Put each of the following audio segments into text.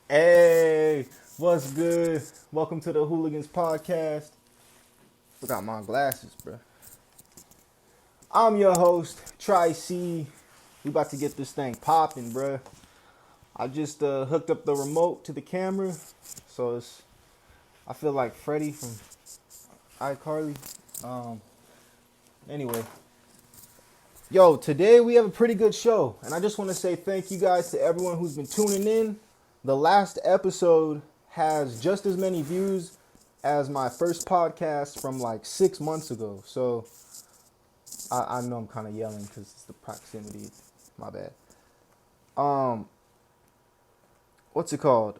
Hey, what's good? Welcome to the Hoolagans podcast. Forgot my glasses, bro. I'm your host, Sexyy. We about to get this thing popping, bro. I just hooked up the remote to the camera, so I feel like Freddy from iCarly. Um, anyway, yo, today we have a pretty good show, and I just want to say thank you guys to everyone who's been tuning in. The last episode has just as many views as my first podcast from like 6 months ago. So I know I'm kind of yelling because it's the proximity. My bad. Um, what's it called?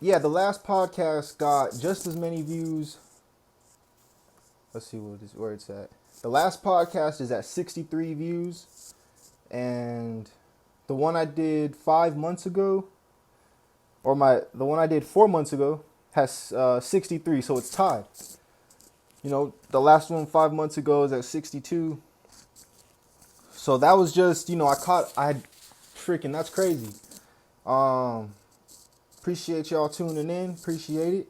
Yeah, the last podcast got just as many views. Let's see where it's at. The last podcast is at 63 views, and the one I did 5 months ago, or the one I did 4 months ago, has 63. So it's tied. You know, the last one 5 months ago is at 62. So that was just, freaking, that's crazy. Um, Appreciate y'all tuning in. Appreciate it.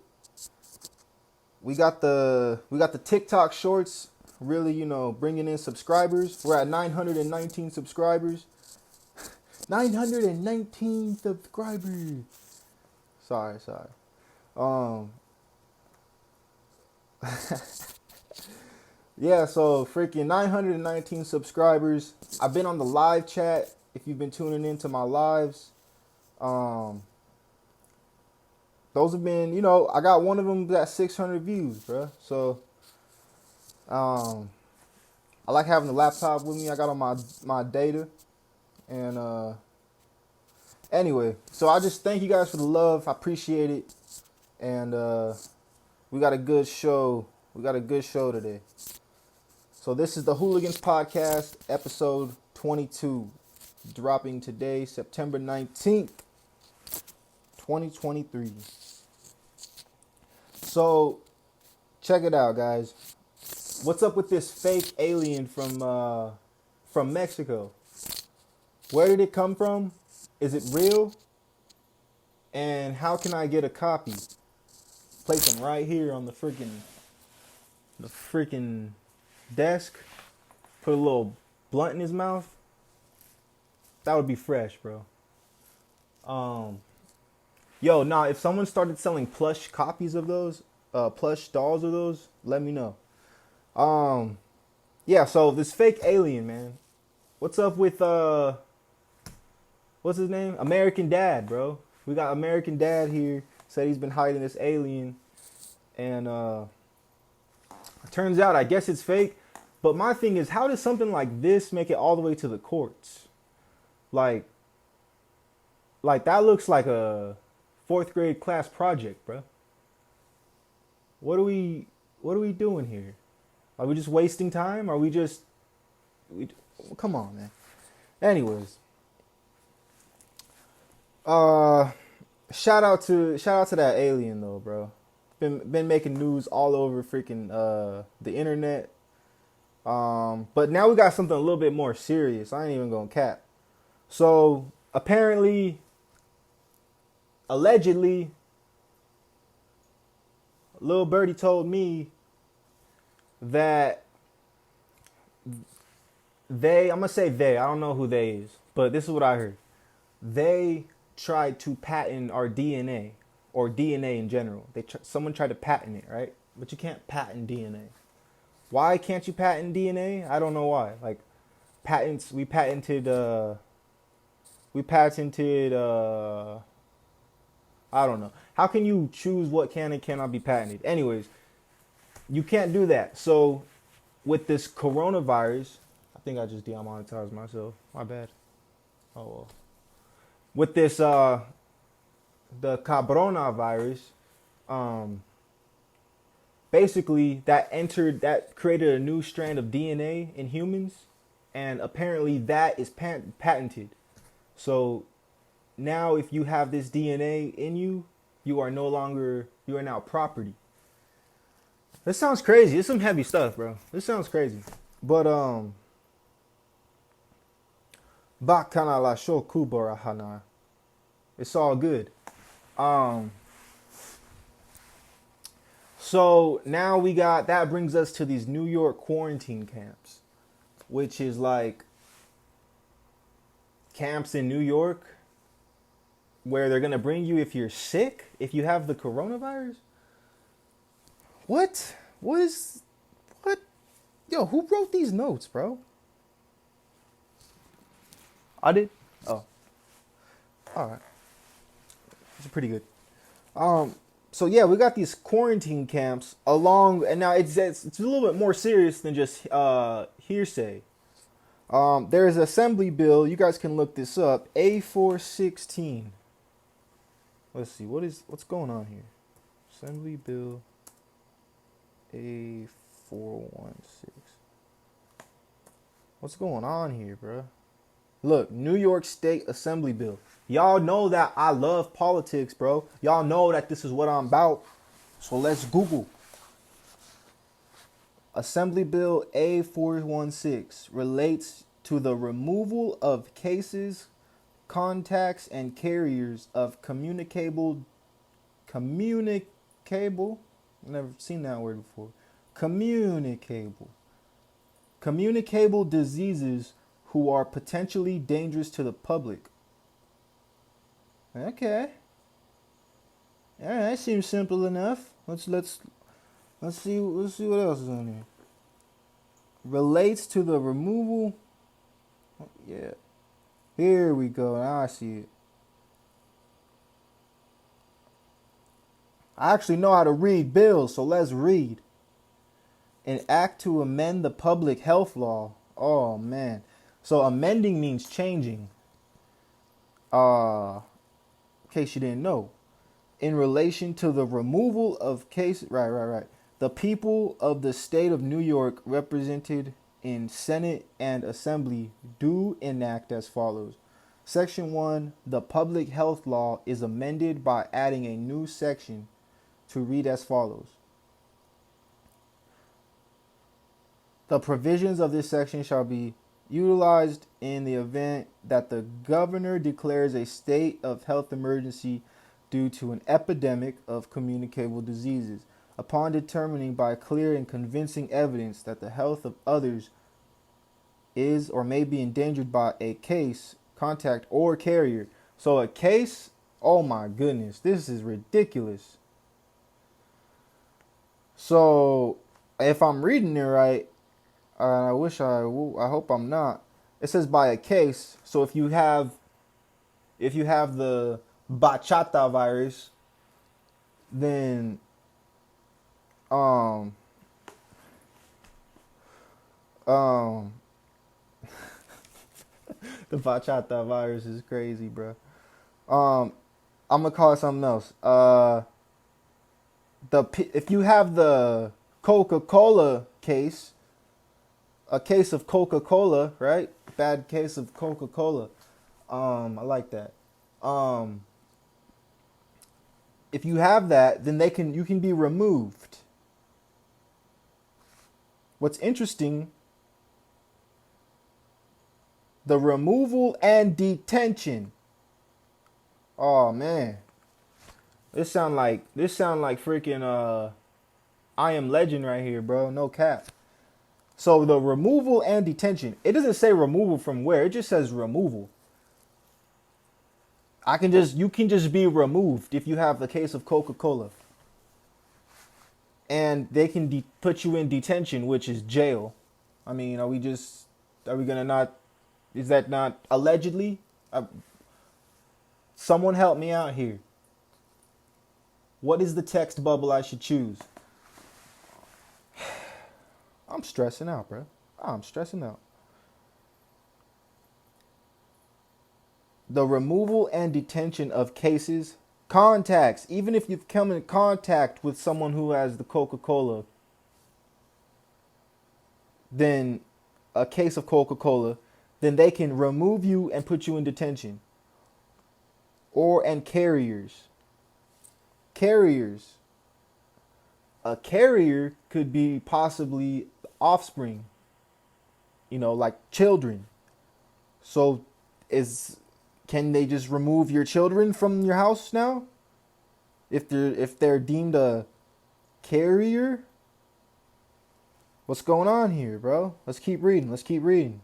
We got the TikTok shorts really, bringing in subscribers. We're at 919 subscribers. 919 subscribers. Sorry. Um, yeah, so freaking 919 subscribers. I've been on the live chat. If you've been tuning into my lives, um, those have been, I got one of them at 600 views, bro. So, I like having the laptop with me. I got on my data, and anyway, so I just thank you guys for the love. I appreciate it, and we got a good show. We got a good show today. So this is the Hooligans podcast, episode 22, dropping today, September 19th, 2023. So, check it out, guys. What's up with this fake alien from Mexico? Where did it come from? Is it real? And how can I get a copy? Place them right here on the freaking desk. Put a little blunt in his mouth. That would be fresh, bro. Yo, nah, if someone started selling plush copies of those, plush dolls of those, let me know. Yeah, so this fake alien, man. What's up with, what's his name? American Dad, bro. We got American Dad here. Said he's been hiding this alien. And, it turns out, I guess it's fake. But my thing is, how does something like this make it all the way to the courts? Like that looks like a fourth grade class project, bro. What are we doing here? Are we just wasting time? Are we just come on, man. Anyways, shout out to that alien though, bro. Been making news all over freaking the internet. But now we got something a little bit more serious. I ain't even gonna cap. So apparently, allegedly, Lil Birdie told me that I'm gonna say they, I don't know who they is, but this is what I heard. They tried to patent our DNA, or DNA in general. Someone tried to patent it, right? But you can't patent DNA. Why can't you patent DNA? I don't know why. Like, patents, we patented, I don't know. How can you choose what can and cannot be patented? Anyways, you can't do that. So with this coronavirus, I think I just demonetized myself. My bad. Oh well. With this the coronavirus, basically that created a new strand of DNA in humans, and apparently that is patented. So now if you have this DNA in you, you are now property. This sounds crazy. It's some heavy stuff, bro. This sounds crazy. But Bakana la shoku barahana. It's all good. Um, so now that brings us to these New York quarantine camps, which is like camps in New York where they're gonna bring you if you're sick, if you have the coronavirus. What? What? Yo, who wrote these notes, bro? I did. Oh, all right. It's pretty good. Um, so yeah, we got these quarantine camps along, and now it's a little bit more serious than just hearsay. There's an assembly bill. You guys can look this up. A416. Let's see what's going on here. Assembly bill A416. What's going on here, bro? Look, New York State Assembly bill. Y'all know that I love politics, bro. Y'all know that this is what I'm about. So let's Google. Assembly Bill A416 relates to the removal of cases, contacts, and carriers of communicable, I've never seen that word before. Communicable diseases who are potentially dangerous to the public. Okay. All right, seems simple enough. Let's see what else is on here. Relates to the removal. Yeah. Here we go. Now I see it. I actually know how to read bills, so let's read. An act to amend the public health law. Oh man. So amending means changing. In case you didn't know. In relation to the removal of cases. Right. The people of the state of New York represented in Senate and Assembly do enact as follows. Section 1, the public health law is amended by adding a new section to read as follows. The provisions of this section shall be utilized in the event that the governor declares a state of health emergency due to an epidemic of communicable diseases, upon determining by clear and convincing evidence that the health of others is or may be endangered by a case, contact, or carrier. So a case, oh my goodness, this is ridiculous. So if I'm reading it right, I hope I'm not. It says by a case. So if you have the bachata virus, then the bachata virus is crazy, bro. I'm gonna call it something else. If you have the Coca-Cola case, a case of Coca-Cola, right? Bad case of Coca-Cola. I like that. If you have that, then you can be removed. What's interesting, the removal and detention. Oh man. This sound like freaking I Am Legend right here, bro. No cap. So the removal and detention. It doesn't say removal from where. It just says removal. You can just be removed if you have the case of Coca-Cola. And they can put you in detention, which is jail. I mean, are we gonna not, is that not allegedly? Someone help me out here. What is the text bubble I should choose? I'm stressing out, bro. I'm stressing out. The removal and detention of cases, contacts, even if you've come in contact with someone who has the Coca-Cola, then a case of Coca-Cola, then they can remove you and put you in detention. And carriers. A carrier could be possibly offspring, like children. So can they just remove your children from your house now? they're deemed a carrier. What's going on here, bro? Let's keep reading.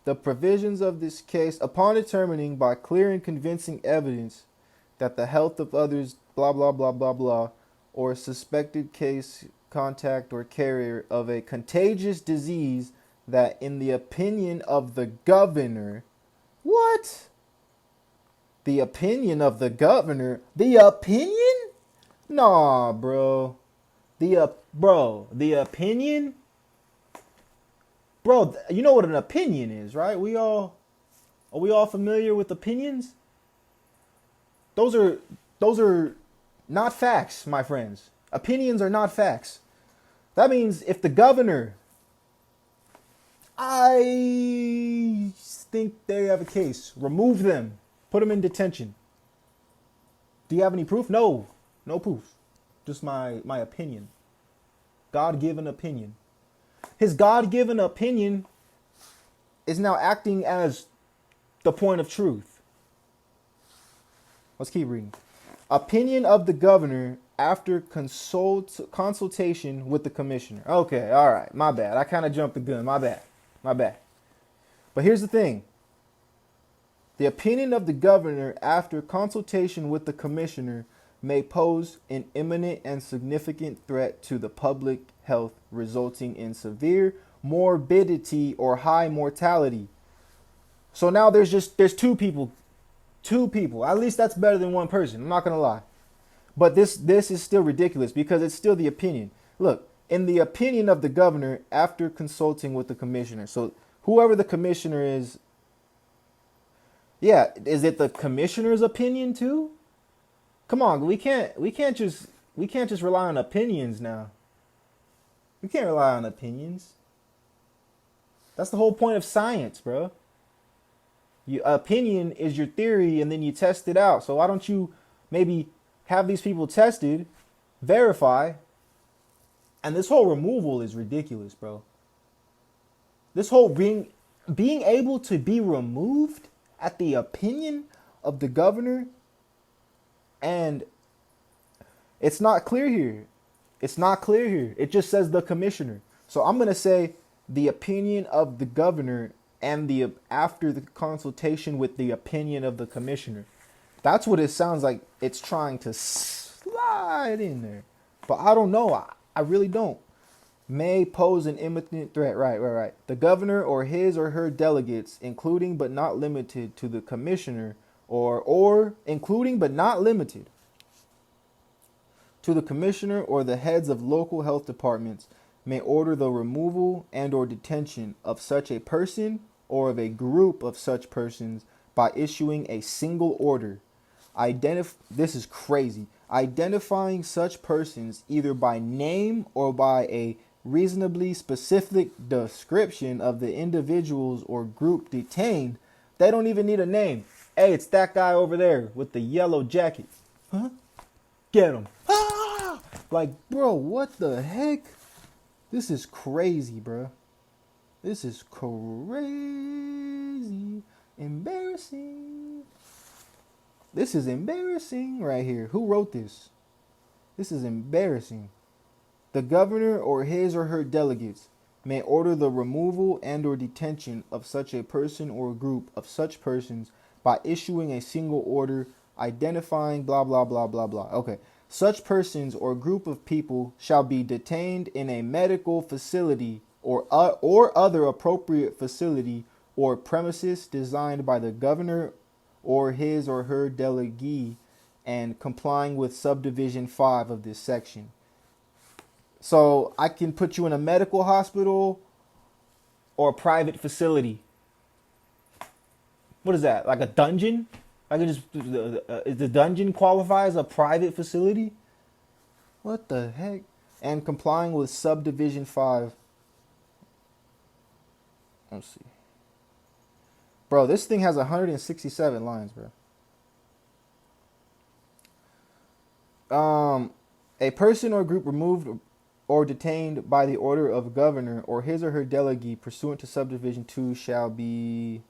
The provisions of this case, upon determining by clear and convincing evidence that the health of others, blah, blah, blah, blah, blah, or suspected case, contact, or carrier of a contagious disease that in the opinion of the governor, what? The opinion of the governor? The opinion? Nah, bro. The opinion? Bro, you know what an opinion is, right? Are we all familiar with opinions? Those are not facts, my friends. Opinions are not facts. That means if the governor, I think they have a case, remove them, put them in detention. Do you have any proof? No proof. Just my opinion. God-given opinion. His God-given opinion is now acting as the point of truth. Let's keep reading. Opinion of the governor after consultation with the commissioner. Okay, all right, my bad. I kind of jumped the gun. My bad. But here's the thing. The opinion of the governor after consultation with the commissioner may pose an imminent and significant threat to the public health, resulting in severe morbidity or high mortality. So now there's two people. At least that's better than one person. I'm not going to lie. But this is still ridiculous because it's still the opinion. Look, in the opinion of the governor after consulting with the commissioner. So whoever the commissioner is, yeah, is it the commissioner's opinion too? Come on, we can't just rely on opinions now. We can't rely on opinions. That's the whole point of science, bro. Your opinion is your theory, and then you test it out. So why don't you maybe have these people tested, verify, and this whole removal is ridiculous, bro. This whole being able to be removed at the opinion of the governor, and it's not clear here. It just says the commissioner. So I'm going to say the opinion of the governor and after the consultation with the opinion of the commissioner. That's what it sounds like it's trying to slide in there. But I don't know. I really don't. May pose an imminent threat. Right. The governor or his or her delegates, including but not limited to the commissioner, or including but not limited to the commissioner or the heads of local health departments, may order the removal and or detention of such a person or of a group of such persons by issuing a single order. This is crazy. Identifying such persons either by name or by a reasonably specific description of the individuals or group detained. They don't even need a name. Hey, it's that guy over there with the yellow jacket. Huh? Get him. Ah! Like, bro, what the heck? This is crazy, bro. This is crazy. Embarrassing. This is embarrassing right here. Who wrote this? This is embarrassing. The governor or his or her delegates may order the removal and or detention of such a person or group of such persons by issuing a single order identifying blah, blah, blah, blah, blah. Okay. Such persons or group of people shall be detained in a medical facility or other appropriate facility or premises designed by the governor or his or her delegee and complying with subdivision 5 of this section. So I can put you in a medical hospital or a private facility. What is that? Like a dungeon? I can just the dungeon qualify as a private facility? What the heck? And complying with subdivision 5. Let's see. Bro, this thing has 167 lines, bro. A person or group removed or detained by the order of governor or his or her delegee pursuant to subdivision 2 shall be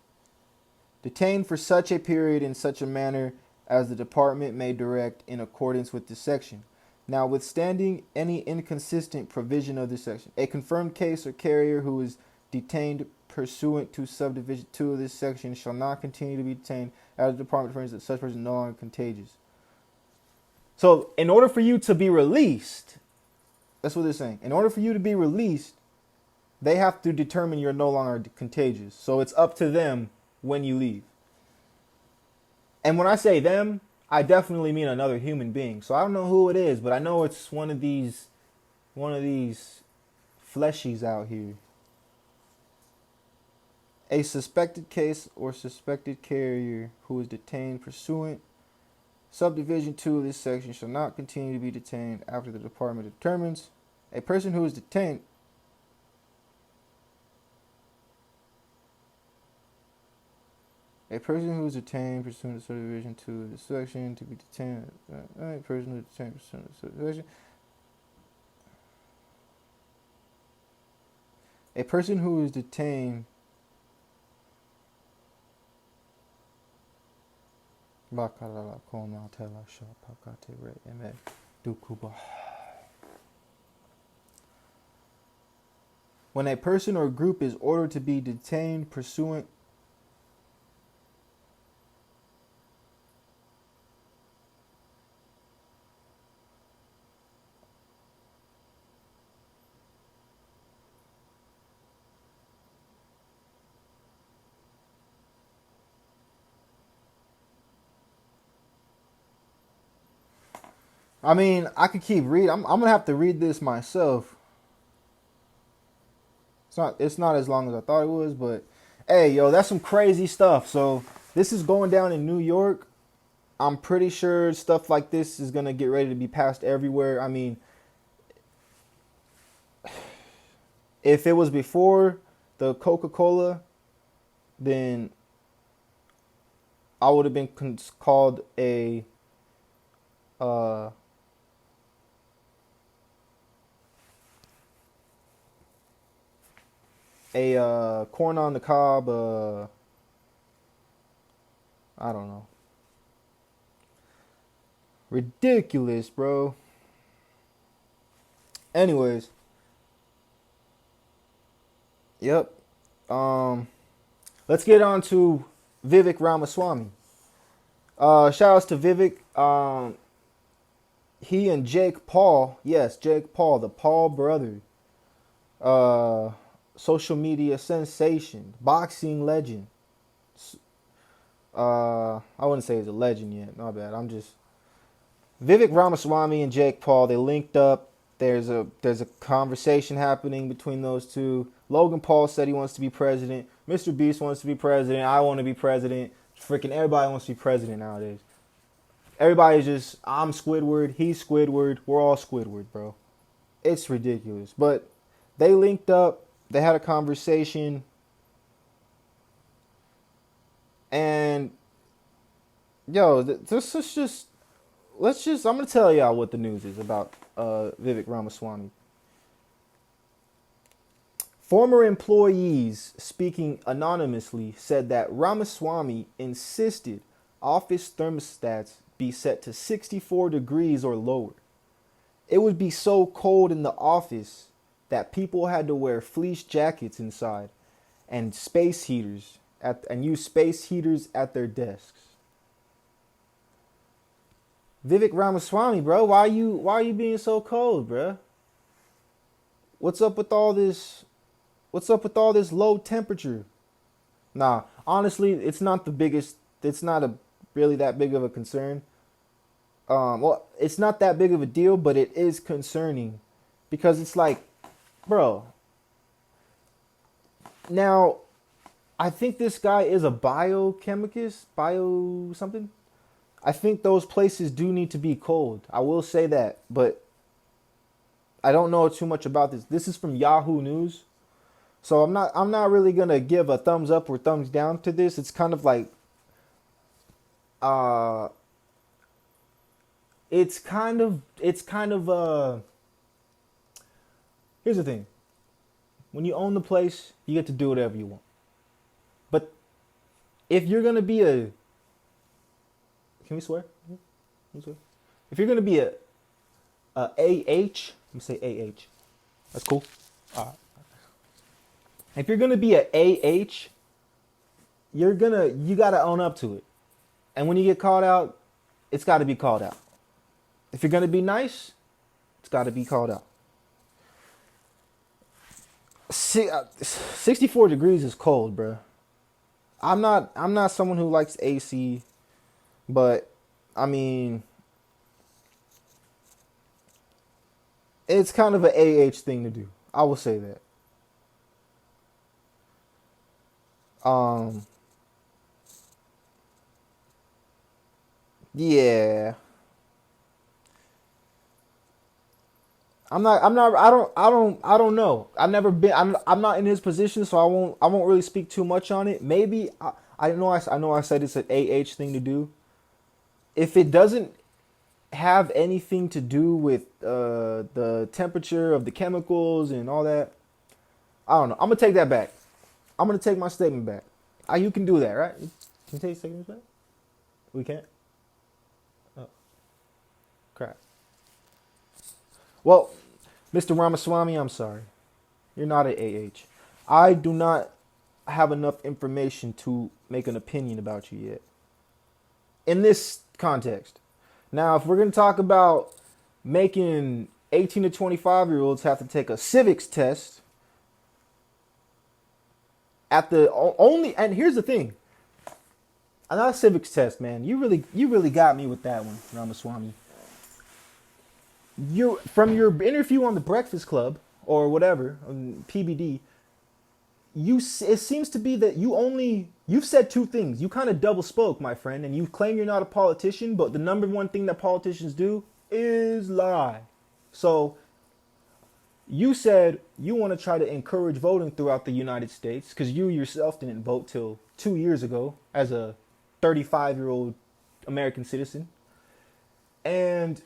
detained for such a period in such a manner as the department may direct in accordance with this section. Notwithstanding any inconsistent provision of this section, a confirmed case or carrier who is detained pursuant to subdivision 2 of this section shall not continue to be detained as the department finds that such person is no longer contagious. So, in order for you to be released, that's what they're saying. In order for you to be released, they have to determine you're no longer contagious. So it's up to them when you leave. And when I say them, I definitely mean another human being. So I don't know who it is, but I know it's one of these fleshies out here. A suspected case or suspected carrier who is detained pursuant subdivision 2 of this section shall not continue to be detained after the department determines a person who is detained pursuant to subdivision 2 of this section to be detained. A person who is detained pursuant to subdivision. A person who is detained when a person or group is ordered to be detained pursuant I mean, I could keep reading. I'm gonna have to read this myself. It's not as long as I thought it was, but hey, yo, that's some crazy stuff. So this is going down in New York. I'm pretty sure stuff like this is gonna get ready to be passed everywhere. I mean, if it was before the Coca-Cola, then I would have been called a corn on the cob, I don't know. Ridiculous, bro. Anyways. Yep. Let's get on to Vivek Ramaswamy. Shout outs to Vivek. He and Jake Paul, Jake Paul, the Paul brother. Social media sensation, boxing legend. I wouldn't say he's a legend yet. My bad. Vivek Ramaswamy and Jake Paul. They linked up. There's a conversation happening between those two. Logan Paul said he wants to be president. Mr. Beast wants to be president. I want to be president. Freaking everybody wants to be president nowadays. Everybody's just, I'm Squidward. He's Squidward. We're all Squidward, bro. It's ridiculous. But they linked up. They had a conversation, and yo, I'm gonna tell y'all what the news is about Vivek Ramaswamy. Former employees speaking anonymously said that Ramaswamy insisted office thermostats be set to 64 degrees or lower. It would be so cold in the office that people had to wear fleece jackets inside and space heaters and use space heaters at their desks. Vivek Ramaswamy, bro, why are you being so cold, bro? What's up with all this low temperature? Nah, honestly, it's not really that big of a concern. It's not that big of a deal, but it is concerning because it's like, bro, now, I think this guy is a biochemist, something. I think those places do need to be cold. I will say that, but I don't know too much about this. This is from Yahoo News. So I'm not really going to give a thumbs up or thumbs down to this. It's kind of like here's the thing. When you own the place, you get to do whatever you want. But if you're going to be a Can we swear? Can we swear? If you're gonna be a AH, let me say AH. That's cool. All right. If you're gonna be a AH, you gotta own up to it. And when you get called out, it's gotta be called out. If you're gonna be nice, it's gotta be called out. 64 degrees is cold, bro. I'm not someone who likes AC, but I mean, it's kind of an AH thing to do. I will say that. Yeah. I don't know. I've never been, I'm not in his position, so I won't really speak too much on it. Maybe, I know I said it's an AH thing to do. If it doesn't have anything to do with the temperature of the chemicals and all that, I don't know. I'm gonna take that back. I'm gonna take my statement back. You can do that, right? Can you take statements back? We can't. Oh, crap. Well, Mr. Ramaswamy, I'm sorry. You're not an AH. I do not have enough information to make an opinion about you yet. In this context. Now, if we're going to talk about making 18 to 25-year-olds have to take a civics test at the only, and here's the thing. Not a civics test, man. You really got me with that one, Ramaswamy. From your interview on the Breakfast Club or whatever, on PBD, it seems to be that you've said two things. You kind of double spoke, my friend, and you claim you're not a politician, but the number one thing that politicians do is lie. So you said you want to try to encourage voting throughout the United States because you yourself didn't vote till 2 years ago as a 35-year-old American citizen. And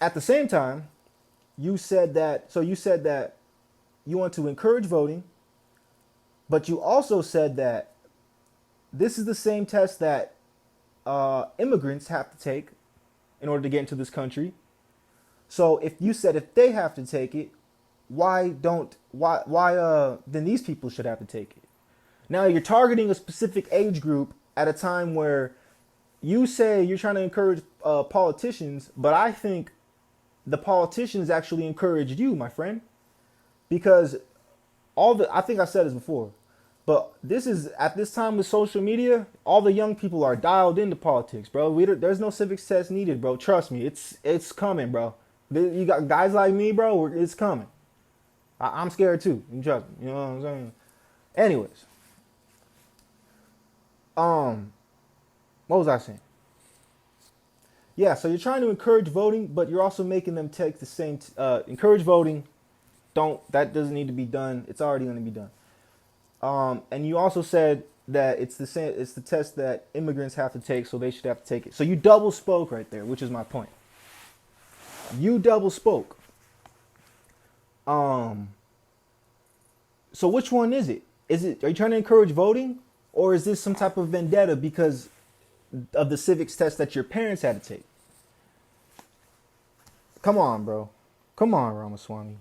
at the same time, you said that you want to encourage voting, but you also said that this is the same test that immigrants have to take in order to get into this country. So if they have to take it, why then these people should have to take it? Now you're targeting a specific age group at a time where you say you're trying to encourage politicians, but I think the politicians actually encouraged you, my friend, because I think I said this before, but this is at this time with social media, all the young people are dialed into politics, bro. There's no civics test needed, bro. Trust me, it's coming, bro. You got guys like me, bro. It's coming. I'm scared too. You trust me. You know what I'm saying? Anyways, what was I saying? Yeah, so you're trying to encourage voting, but you're also making them take the same, encourage voting. That doesn't need to be done. It's already going to be done. And you also said that it's the test that immigrants have to take, so they should have to take it. So you double spoke right there, which is my point. You double spoke. So which one is it? Are you trying to encourage voting, or is this some type of vendetta because of the civics test that your parents had to take? Come on, bro. Come on, Ramaswamy.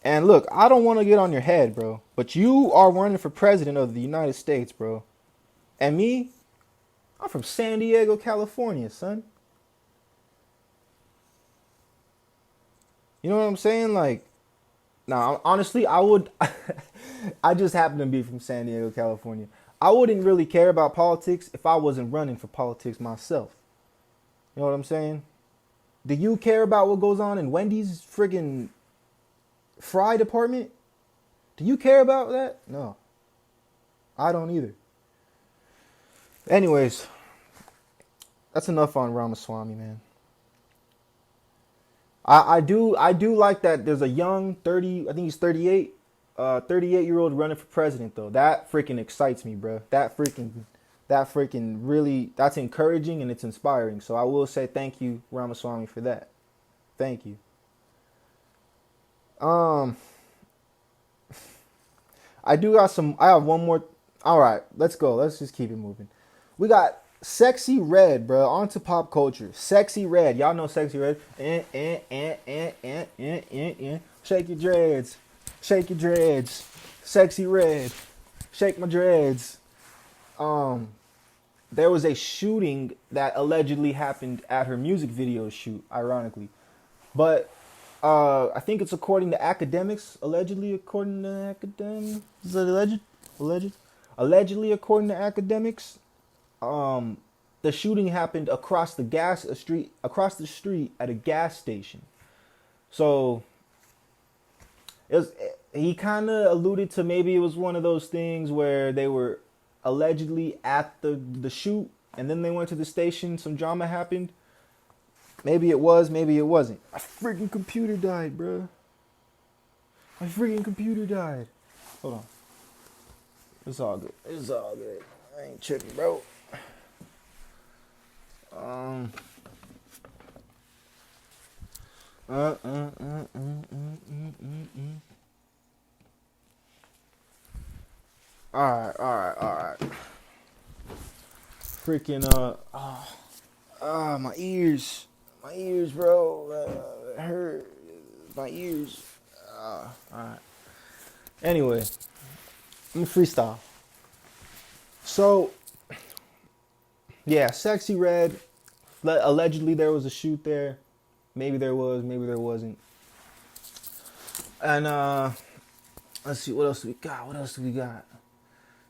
And look, I don't want to get on your head, bro, but you are running for president of the United States, bro. And me, I'm from San Diego, California, son. You know what I'm saying? Like, now, honestly, I would, I just happen to be from San Diego, California. I wouldn't really care about politics if I wasn't running for politics myself. You know what I'm saying? Do you care about what goes on in Wendy's friggin' fry department? Do you care about that? No. I don't either. Anyways, that's enough on Ramaswamy, man. I do like that there's a young 30, I think he's 38, 38-year-old running for president, though. That freaking excites me, bro. That freaking really, that's encouraging and it's inspiring. So I will say thank you, Ramaswamy, for that. Thank you. I have one more. All right, let's go. Let's just keep it moving. We got Sexyy Red, bro. On to pop culture. Sexyy Red. Y'all know Sexyy Red. Shake your dreads. Shake your dreads. Sexyy Red. Shake my dreads. There was a shooting that allegedly happened at her music video shoot, ironically. But I think it's according to academics. Allegedly, according to academics. Is it alleged? Alleged? Allegedly, according to academics. The shooting happened across the street at a gas station. So he kind of alluded to maybe it was one of those things where they were allegedly at the shoot and then they went to the station, some drama happened. Maybe it was, maybe it wasn't. My freaking computer died, bro. My freaking computer died. Hold on. It's all good. It's all good. I ain't tripping, bro. Alright. Freaking, my ears. My ears, bro. It hurt. My ears. Alright. Anyway, I'm freestyle. So, yeah, Sexyy Red. Allegedly, there was a shoot there. Maybe there was, maybe there wasn't. And, let's see, what else do we got?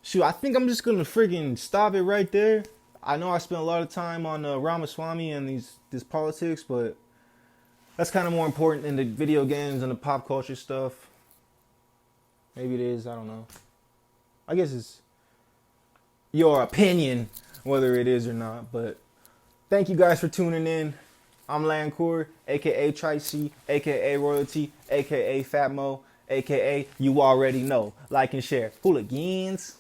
Shoot, I think I'm just gonna friggin' stop it right there. I know I spent a lot of time on Ramaswamy and this politics, but that's kind of more important than the video games and the pop culture stuff. Maybe it is, I don't know. I guess it's your opinion whether it is or not, but thank you guys for tuning in. I'm Lancour, aka Sexyy, aka Royalty, aka Fatmo, aka you already know. Like and share. Hoolagans.